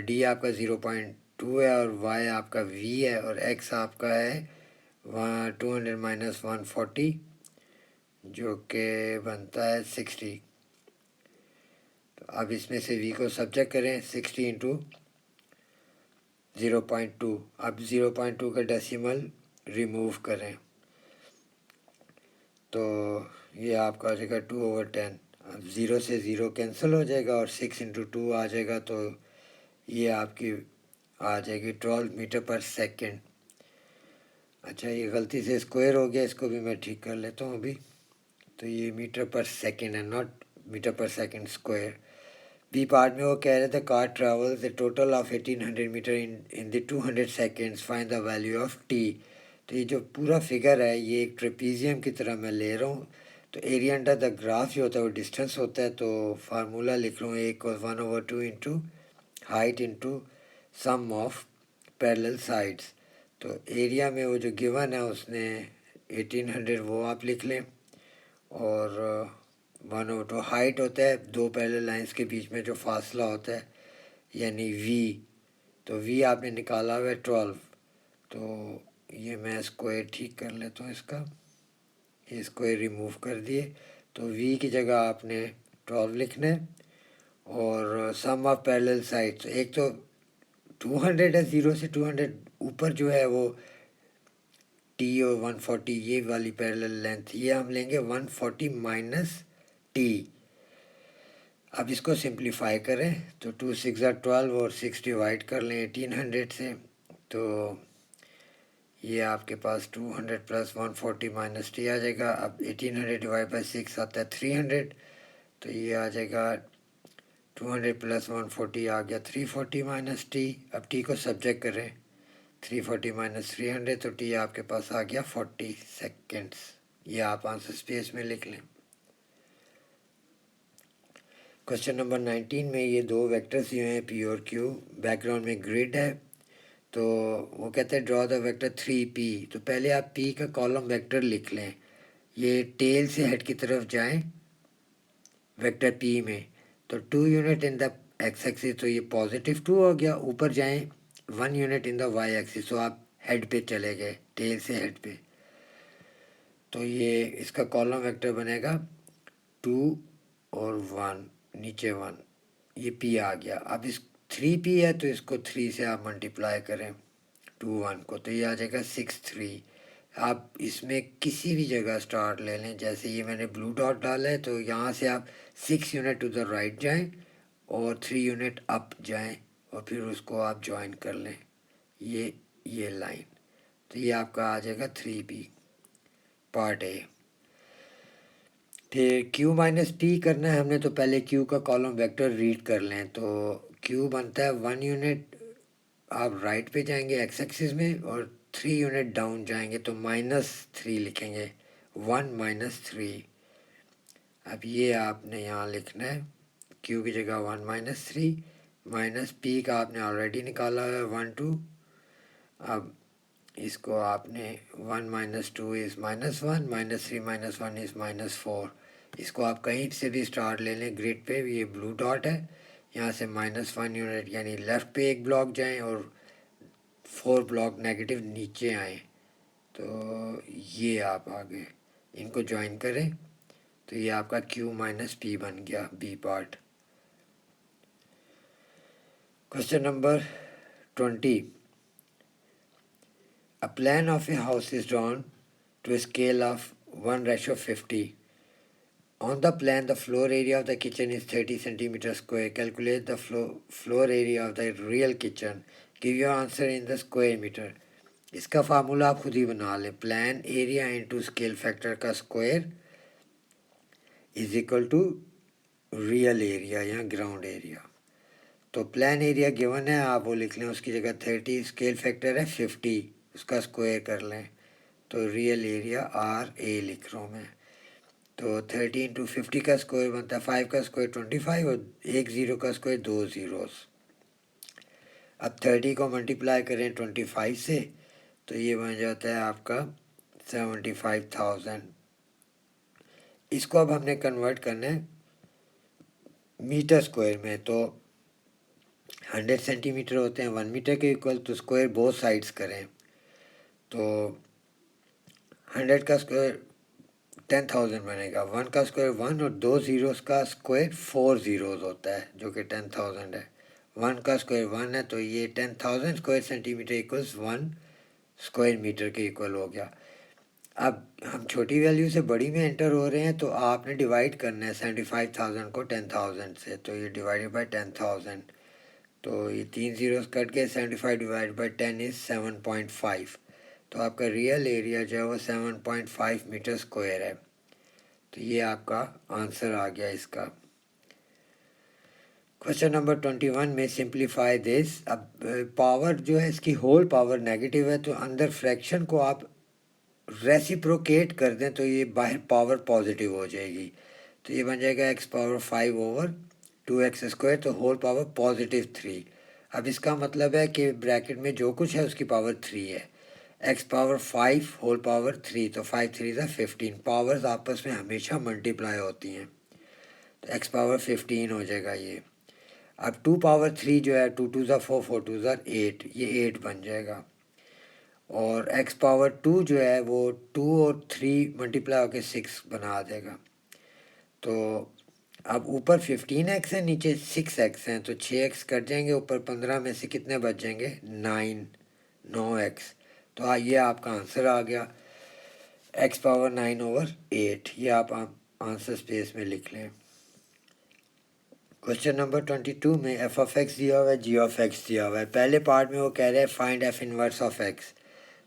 d आपका 0.2 है और y आपका v है, और x आपका है 200 माइनस 140 जो कि बनता है 60। तो अब इसमें से v को सब्जेक्ट करें, 60 इंटू 0.2। अब 0.2 का डेसिमल रिमूव करें, तो ये आपका आ जाएगा 2/10। अब 0 से 0 कैंसिल हो जाएगा और 6 इंटू 2 आ जाएगा, तो ये आपकी आ जाएगी 12 मीटर पर सेकेंड। अच्छा, ये गलती से स्क्वायर हो गया, इसको भी मैं ठीक कर लेता हूँ अभी। तो ये मीटर पर सेकेंड है, नॉट मीटर पर सेकेंड स्क्वायर। बी पार्ट में वो कह रहे थे car travel the total of 1800 metre in the 200 seconds, find the value of T. तो ये जो पूरा फिगर है ये एक ट्रेपीजियम की तरह मैं ले रहा हूँ। तो एरिया अंडर द ग्राफ जो होता है वो डिस्टेंस होता है, तो फार्मूला लिख रहा हूँ, a equal 1/2 into height into sum of parallel sides. तो एरिया में वो जो गिवन है उसने 1800 वो आप लिख लें, और 1/2 हाइट होता है दो पैरेलल लाइंस के बीच में जो फासला होता है, यानी v। तो v आपने निकाला हुआ है 12। तो ये मैं स्क्वायर ठीक कर लेता हूँ इसका, ये स्क्वायर रिमूव कर दिए। तो v की जगह आपने 12 लिखना है, और सम ऑफ पैरेलल साइड्स, एक तो 200 है, 0 से 200 ऊपर जो है वो t और 140 ये वाली पैरेलल लेंथ, ये हम लेंगे 140 माइनस t। अब इसको सिंप्लीफाई करें, तो 2 6 12 और 6 डिवाइड कर लें 1800 से, तो ये आपके पास 200 प्लस 140 माइनस टी आ जाएगा। अब 1800 डिवाइड बाई 6 आता है 300, तो ये आ जाएगा 200 प्लस 140 आ गया 340 माइनस टी। अब टी को सब्जेक्ट करें, 340 माइनस 300, तो टी आपके पास आ गया 40 सेकेंड्स। ये आप आंसर स्पेस में लिख लें। क्वेश्चन नंबर 19 में ये दो वेक्टर्स दिए हैं पी और क्यू, बैकग्राउंड में ग्रिड है। तो वो कहते हैं ड्रॉ द वेक्टर 3p। तो पहले आप p का कॉलम वेक्टर लिख लें, ये टेल से हेड की तरफ जाएं वेक्टर p में, तो 2 unit in the x axis, तो ये पॉजिटिव 2 हो गया। ऊपर जाएं 1 unit in the y axis, तो आप हेड पे चले गए, टेल से हेड पे। तो ये इसका कॉलम वेक्टर बनेगा 2 और 1, नीचे 1, ये p आ गया। अब इस 3p है तो इसको 3 से आप मल्टीप्लाई करें 2 1 को, तो ये आ जाएगा 6 3। आप इसमें किसी भी जगह स्टार्ट ले लें, जैसे ये मैंने ब्लू डॉट डाला है, तो यहाँ से आप 6 यूनिट टू द राइट जाएं और 3 यूनिट अप जाएं, और फिर उसको आप ज्वाइन कर लें ये लाइन। तो ये आपका आ जाएगा 3p पार्ट ए। फिर q माइनस पी करना है हमने, तो पहले q का कॉलम वेक्टर रीड कर लें। तो q बनता है 1 यूनिट आप राइट पे जाएंगे एक्स एक्सिस में, और 3 यूनिट डाउन जाएंगे, तो -3 लिखेंगे, 1 माइनस 3। अब ये आपने यहाँ लिखना है, q की जगह 1 माइनस 3, माइनस p का आपने ऑलरेडी निकाला है 1 2। अब इसको आपने 1 minus 2 is -1, minus 3 minus 1 is -4। इसको आप कहीं से भी स्टार्ट ले लें ग्रिड पे, ये ब्लू डॉट है, यहाँ से -1 यूनिट यानी लेफ़्ट पे एक ब्लॉक जाएं और 4 ब्लॉक नेगेटिव नीचे आएँ। तो ये आप आगे इनको ज्वाइन करें तो ये आपका Q माइनस P बन गया B part. Question number 20, a plan of a house is drawn to a scale of 1:50. On the plan, the floor area of the kitchen is 30 centimeters square. Calculate the floor area of the real kitchen. Give your answer in the square meter. इसका formula आप खुद ही बना लें। Plan area into scale factor का square is equal to real area या ground area. तो plan area given है, आप वो लिख लें, उसकी जगह 30, स्केल फैक्टर है 50, उसका स्क्वायर कर लें। तो रियल एरिया RA लिख रहा हूँ मैं। तो 30 इंटू 50 का स्क्वायर बनता है 5 का स्क्वायर 25 और 1 0 का स्क्वायर 2 zeros। अब 30 को मल्टीप्लाई करें 25 से तो ये बन जाता है आपका 75,000। इसको अब हमने कन्वर्ट करना है मीटर स्क्वायर में। तो 100 सेंटीमीटर होते हैं 1 मीटर के इक्वल, तो स्क्वायर बोथ साइड्स करें। तो 100 का स्क्वायर 10,000 बनेगा, 1 का स्क्वायर 1 और 2 zeros का स्क्वायर 4 zeros होता है जो कि 10,000 है। 1 का स्क्वायर 1 है तो ये 10,000 square centimetre equals 1 square metre के इक्वल हो गया। अब हम छोटी वैल्यू से बड़ी में एंटर हो रहे हैं तो आपने डिवाइड करना है 75,000 को 10,000 से। तो ये डिवाइडेड बाय 10,000, तो ये 3 zeros कट गए। 75 डिवाइड बाय 10 इज 7.5। तो आपका रियल एरिया जो है वो 7.5 मीटर स्क्वायर है। तो ये आपका आंसर आ गया इसका। क्वेश्चन नंबर 21 में सिंप्लीफाई दिस। अब पावर जो है इसकी होल पावर नेगेटिव है, तो अंदर फ्रैक्शन को आप रेसिप्रोकेट कर दें तो ये बाहर पावर पॉजिटिव हो जाएगी। तो ये बन जाएगा x power 5 over 2x square, तो होल पावर पॉजिटिव 3। अब इसका मतलब है कि ब्रैकेट में जो कुछ है उसकी पावर 3 है। x पावर 5 होल पावर 3, तो 5 3 ज़ा 15। पावर्स आपस में हमेशा मल्टीप्लाई होती हैं, तो x पावर 15 हो जाएगा ये। अब 2 पावर 3 जो है 2 2 ज़ा 4 4 2 ज़ा 8, ये 8 बन जाएगा। और x पावर 2 जो है वो 2 और 3 मल्टीप्लाई होकर 6 बना देगा। तो अब ऊपर 15x है नीचे 6x हैं, तो 6x कट जाएंगे, ऊपर 15 में से कितने बच जाएंगे 9x। तो ये आपका आंसर आ गया x पावर 9 ओवर 8। ये आप आंसर स्पेस में लिख लें। क्वेश्चन नंबर 22 में f ऑफ x दिया हुआ है, g ऑफ x दिया हुआ है। पहले पार्ट में वो कह रहे हैं find f inverse of x,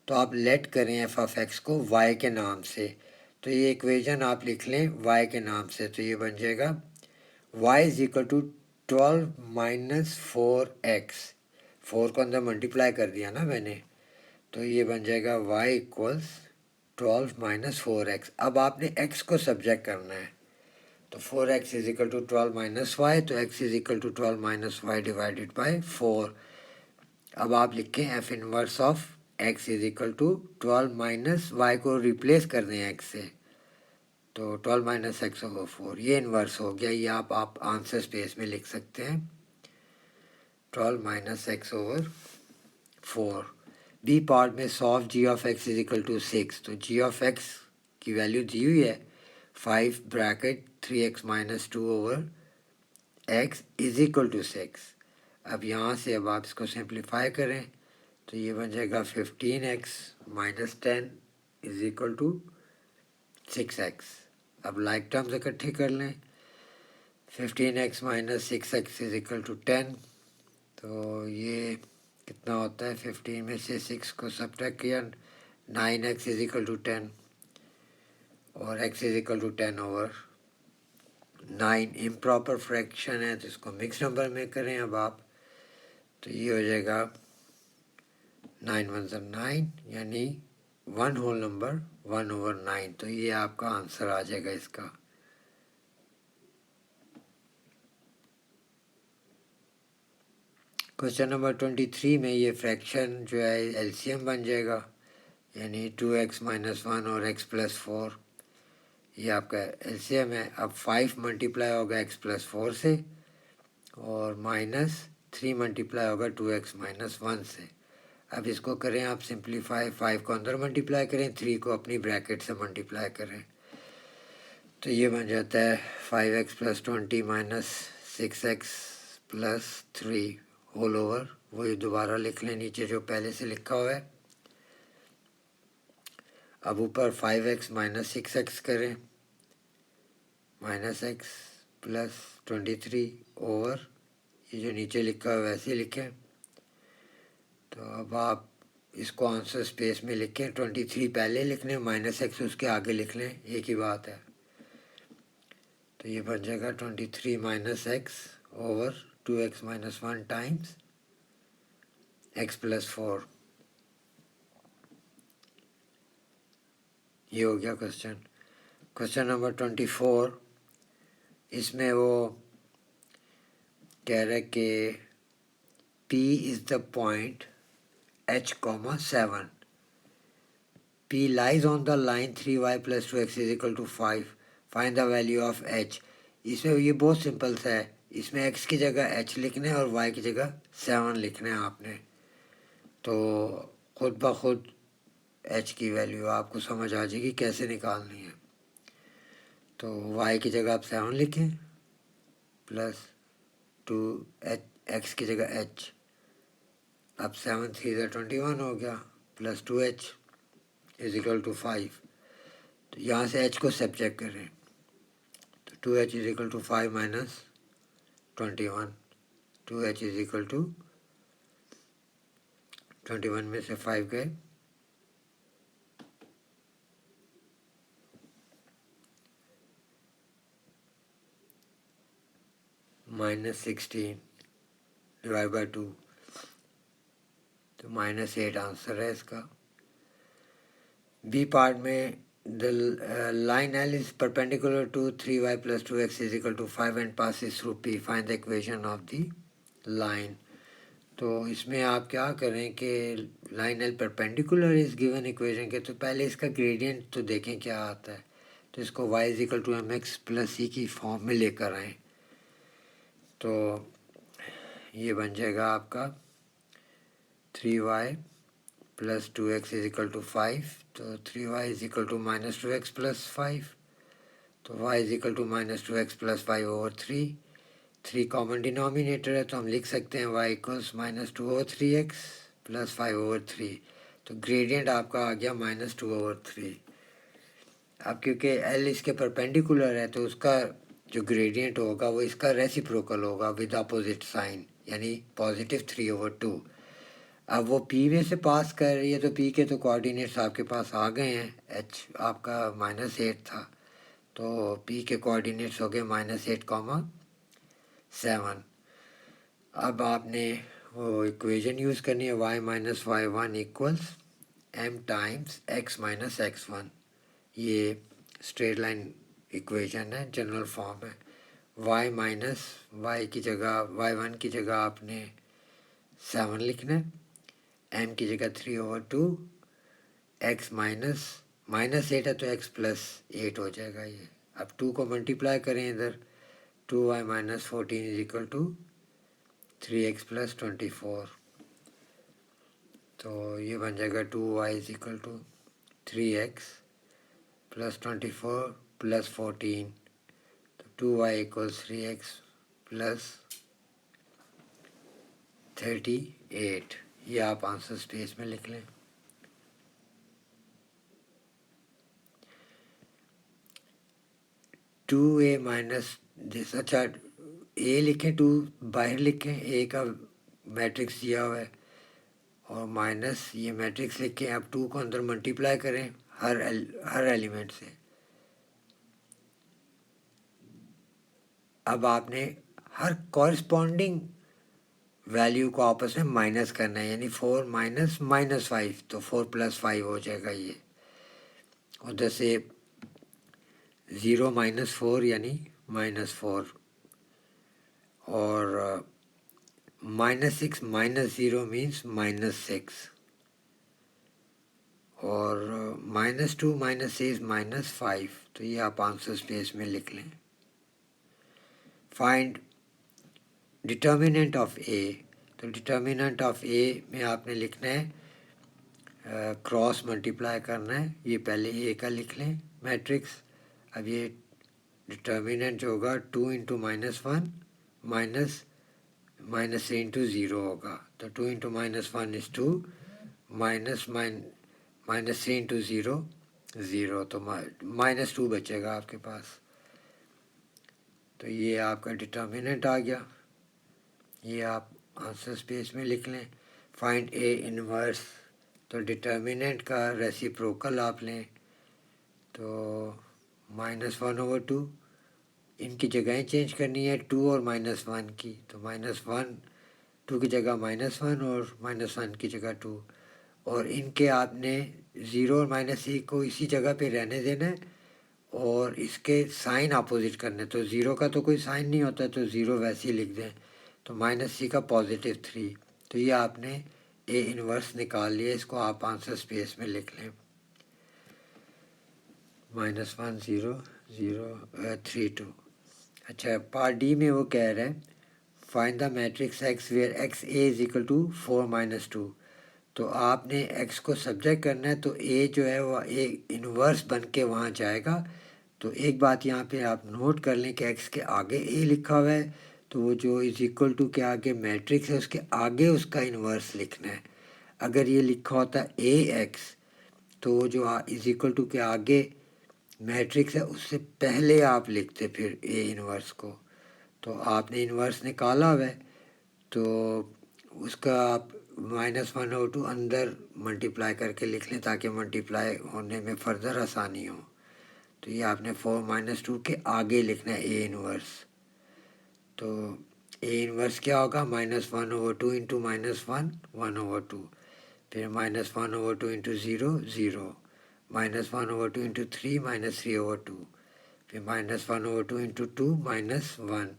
तो आप लेट करें f ऑफ x को y के नाम से। तो ये इक्वेशन आप लिख लें y के नाम से, तो ये बन जाएगा y is equal to 12 minus 4x। 4 को अंदर मल्टीप्लाई कर दिया ना मैंने, तो ये बन जाएगा y इक्वल्स 12 माइनस 4x। अब आपने x को सब्जेक्ट करना है, तो 4x is equal to 12 minus y, तो x is equal to 12 minus y divided by 4। अब आप लिखें f inverse of x is equal to 12 minus y को रिप्लेस कर दें x से, तो 12 माइनस एक्स ओवर 4, ये इन्वर्स हो गया। ये आप आंसर स्पेस में लिख सकते हैं 12 minus X over 4। B part में solve g of x is equal to 6, तो g ऑफ x की वैल्यू दी हुई है 5 bracket 3x minus 2 over x is equal to 6। अब यहाँ से अब आप इसको सिंप्लीफाई करें तो ये बन जाएगा 15x minus 10 is equal to 6x। अब लाइक टर्म्स इकट्ठे कर लें, 15x minus 6x is equal to 10, तो ये कितना होता है 15 में से 6 को सब्ट्रैक्ट किया 9x इज इक्वल टू 10 और x is equal to 10 over 9। Improper fraction है तो इसको मिक्स नंबर में करें अब आप, तो ये हो जाएगा 9 1 9 यानी 1 होल नंबर 1 ओवर 9। तो ये आपका आंसर आ जाएगा इसका। क्वेश्चन नंबर 23 में ये फ्रैक्शन जो है एलसीएम बन जाएगा, यानी 2x माइनस 1 और x प्लस 4, ये आपका एलसीएम है। अब 5 मल्टीप्लाई होगा x प्लस 4 से और माइनस 3 मल्टीप्लाई होगा 2x माइनस 1 से। अब इसको करें आप सिंप्लीफाई, 5 को अंदर मल्टीप्लाई करें, 3 को अपनी ब्रैकेट से मल्टीप्लाई करें, तो ये बन जाता है 5x + 20 - 6x + 3 होल ओवर, वही दोबारा लिख लें नीचे जो पहले से लिखा हुआ है। अब ऊपर 5x - 6x करें, -x + 23 ओवर ये जो नीचे लिखा है वैसे लिखें। तो अब आप इसको आंसर स्पेस में लिखें, 23 पहले लिख लें, -x उसके आगे लिख लें, एक ही बात है। तो ये बन जाएगा 23 - x over 2x - 1 times x + 4। ये हो गया क्वेश्चन। क्वेश्चन नंबर 24, इसमें वो कह रहा है कि P is the point h, 7. P lies on the line 3y + 2x = 5. Find the value of h. इसमें ये बहुत सिंपल सा है, इसमें x की जगह h लिखना है और y की जगह 7 लिखना है आपने। तो खुद ब खुद h की वैल्यू आपको समझ आ जाएगी कैसे निकालनी है। तो y की जगह आप 7 लिखें प्लस 2x की जगह h, अब 7 3 21 हो गया, प्लस 2h = 5। तो यहाँ से h को सब्ट्रैक्ट करें, तो 2h = 5 - 21, 2h = 21 में से 5 गए, -16 / 2, तो -8 आंसर है इसका। बी पार्ट में the line L is perpendicular to 3y + 2x = 5 and passes through P. Find the equation of the line. तो इसमें आप क्या करें कि लाइन L परपेंडिकुलर इस गिवन इक्वेशन के, तो पहले इसका ग्रेडियंट तो देखें क्या आता है। तो इसको y = mx + c की फॉर्म में लेकर आएँ, तो ये बन जाएगा आपका 3y + 2x = 5, तो 3y = -2x + 5, तो y = -2x + 5 over 3। 3 common denominator है तो हम लिख सकते हैं y = -2/3x + 5/3। तो ग्रेडियंट आपका आ गया -2/3। अब क्योंकि L इसके परपेंडिकुलर है तो उसका जो ग्रेडियंट होगा वो इसका रेसिप्रोकल होगा विद अपोजिट साइन, यानी +3/2। अब वो P में से पास कर रही है तो P के तो कोऑर्डिनेट्स आपके पास आ गए हैं, h आपका -8 था, तो P के कोऑर्डिनेट्स हो गए -8, 7। अब आपने वो इक्वेशन यूज़ करनी है, y - y1 = m times x - x1। ये स्ट्रेट लाइन इक्वेशन है, जनरल फॉर्म है। y की जगह y1 की जगह आपने 7 लिखना है, m की जगह 3/2, x -8 है तो x + 8 हो जाएगा ये। अब 2 को मल्टीप्लाई करें इधर, 2y - 14 = 3x + 24, तो ये बन जाएगा 2y = 3x + 24 + 14, तो 2y = 3x + 38। ये आप आंसर स्पेस में लिख लें। अच्छा a लिखें, 2 बाहर लिखें, a का मैट्रिक्स दिया हुआ है और माइनस ये मैट्रिक्स लिखें। अब 2 को अंदर मल्टीप्लाई करें हर एलिमेंट से। अब आपने हर कॉरस्पॉन्डिंग वैल्यू को आपस में माइनस करना है, यानी 4 - -5, तो 4 + 5 हो जाएगा ये। उधर से 0 - 4 यानी -4, और -6 - 0 मीन्स -6, और -2 - 6 -5, तो ये आप आंसर स्पेस में लिख लें। फाइंड डिटर्मिनेंट ऑफ a तो डिटर्मिनेंट ऑफ ए में आपने लिखना है क्रॉस मल्टीप्लाई करना है, ये पहले ए का लिख लें मैट्रिक्स। अब ये डिटर्मिनेंट जो होगा 2 इंटू -1 माइनस -3 इंटू 0 होगा, तो 2 इंटू -1 इज़ 2 -3 इंटू 0 0, तो -2 बचेगा आपके पास। तो ये आपका डिटर्मिनेंट आ गया, ये आप आंसर स्पेस में लिख लें। फाइंड ए इनवर्स, तो डिटर्मिनेंट का रेसिप्रोकल आप लें, तो -1/2, इनकी जगहें चेंज करनी है 2 और -1 की, तो -1 2 की जगह -1 और -1 की जगह 2, और इनके आपने 0 और -1 को इसी जगह पे रहने देना है और इसके साइन अपोजिट करने। तो 0 का तो कोई साइन नहीं होता, तो 0 वैसे ही लिख दें, तो -3 का +3। तो ये आपने ए इनवर्स निकाल लिया, इसको आप आंसर स्पेस में लिख लें -1 0 0 3 2। अच्छा, पार्ट डी में वो कह रहा है find the matrix X where X A is equal to 4 - 2। तो आपने एक्स को सब्जेक्ट करना है, तो ए जो है वो ए इनवर्स बन के वहाँ जाएगा। तो एक बात यहाँ पे आप नोट कर लें कि एक्स के आगे ए लिखा हुआ है, तो वो जो इज इक्वल टू के आगे मैट्रिक्स है उसके आगे उसका इन्वर्स लिखना है। अगर ये लिखा होता ए एक्स, तो वो जो इज इक्वल टू के आगे मैट्रिक्स है उससे पहले आप लिखते फिर ए इन्वर्स को। तो आपने इन्वर्स निकाला हुआ है, तो उसका आप -1/2 अंदर मल्टीप्लाई करके लिख लें ताकि मल्टीप्लाई होने में फर्दर आसानी हो। तो ये आपने 4 - 2 के आगे लिखना है ए इनवर्स। तो ए इनवर्स क्या होगा, -1/2 इंटू -1 1/2, फिर -1/2 इंटू 0 0, -1/2 इंटू 3 -3/2, फिर -1/2 इंटू 2 -1।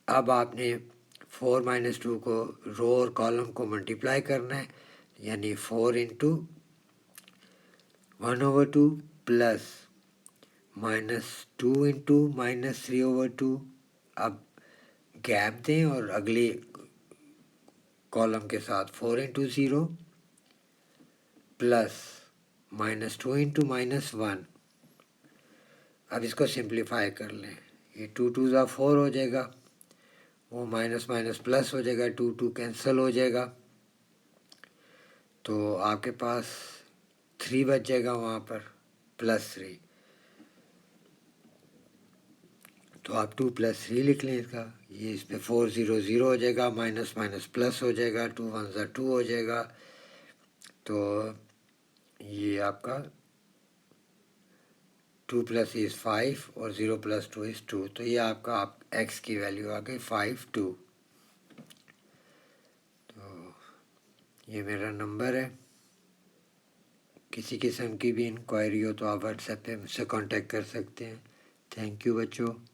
अब आपने 4 - 2 को रो और कॉलम को मल्टीप्लाई करना है, यानी 4 इंटू 1/2 प्लस -2 इंटू -3/2। अब गैप दें और अगले कॉलम के साथ 4 इंटू 0 प्लस -2 इंटू -1। अब इसको सिंप्लीफाई कर लें, ये 2 2 ज़ा 4 हो जाएगा, वो माइनस माइनस प्लस हो जाएगा, 2 2 कैंसिल हो जाएगा, तो आपके पास 3 बच जाएगा वहाँ पर +3। तो आप 2 + 3 लिख लें इसका, ये इसमें 4 0 0 हो जाएगा, माइनस माइनस प्लस हो जाएगा, 2 1 ज़ा 2 हो जाएगा। तो ये आपका 2 + इज़ 5 और 0 + 2 इज़ 2। तो ये आपका एक्स की वैल्यू आ गई 5 2। तो ये मेरा नंबर है, किसी किस्म की भी इंक्वायरी हो तो आप व्हाट्सएप पे मुझसे कांटेक्ट कर सकते हैं। थैंक यू बच्चों।